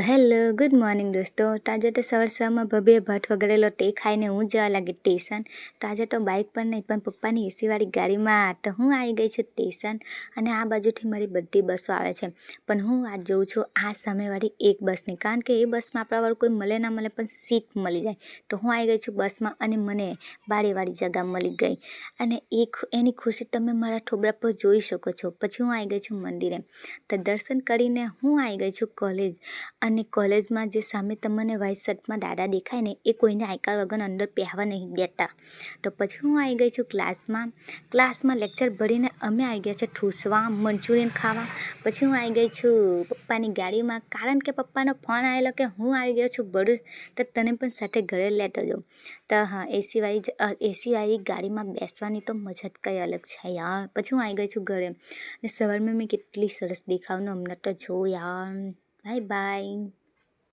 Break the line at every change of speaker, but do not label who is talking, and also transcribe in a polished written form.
Hello good morning દોસ્તો. તો આજે તો સવારમાં ભવ્ય ભટ્ટ વગરેલો તે ખાઈને હું જવા લાગી સ્ટેશન. તો આજે તો બાઇક પર નહીં પણ પપ્પાની એસીવાળી ગાડીમાં તો હું આવી ગઈ છું સ્ટેશન. અને આ બાજુથી મારી બધી બસો આવે છે, પણ હું આજ જોઉં છું આ સામેવાળી એક બસની, કારણ કે એ બસમાં આપણાવાળું કોઈ મળે ના મળે પણ સીટ મળી જાય. તો હું આવી ગઈ છું બસમાં અને મને બારીવાળી જગ્યા મળી ગઈ. અને એની ખુશી તમે મારા ઠોબરા પર જોઈ શકો છો. પછી હું આવી ગઈ છું મંદિરે. તો દર્શન કરીને હું આવી ગઈ છું કોલેજ. અને કોલેજમાં જે સામે તમને વ્હાઇટ શર્ટમાં દાદા દેખાય ને, એ કોઈને આઈકાર વગર અંદર પહેવા નહીં દેતા. તો પછી હું આવી ગઈ છું ક્લાસમાં લેક્ચર ભરીને અમે આવી ગયા છે ઠૂસવા મંચુરિયન ખાવા. પછી હું આવી ગઈ છું પપ્પાની ગાડીમાં, કારણ કે પપ્પાનો ફોન આવેલો કે હું આવી ગયો છું ભરૂચ, તો તને પણ સાથે ઘરે લેતો જાઉં. તો હા, એસીવાળી ગાડીમાં બેસવાની તો મજા જ કંઈ અલગ છે યાર. પછી હું આવી ગઈ છું ઘરે અને સવારમાં મેં કેટલી સરસ દેખાવનું હમણાં તો જો યાર. Bye bye.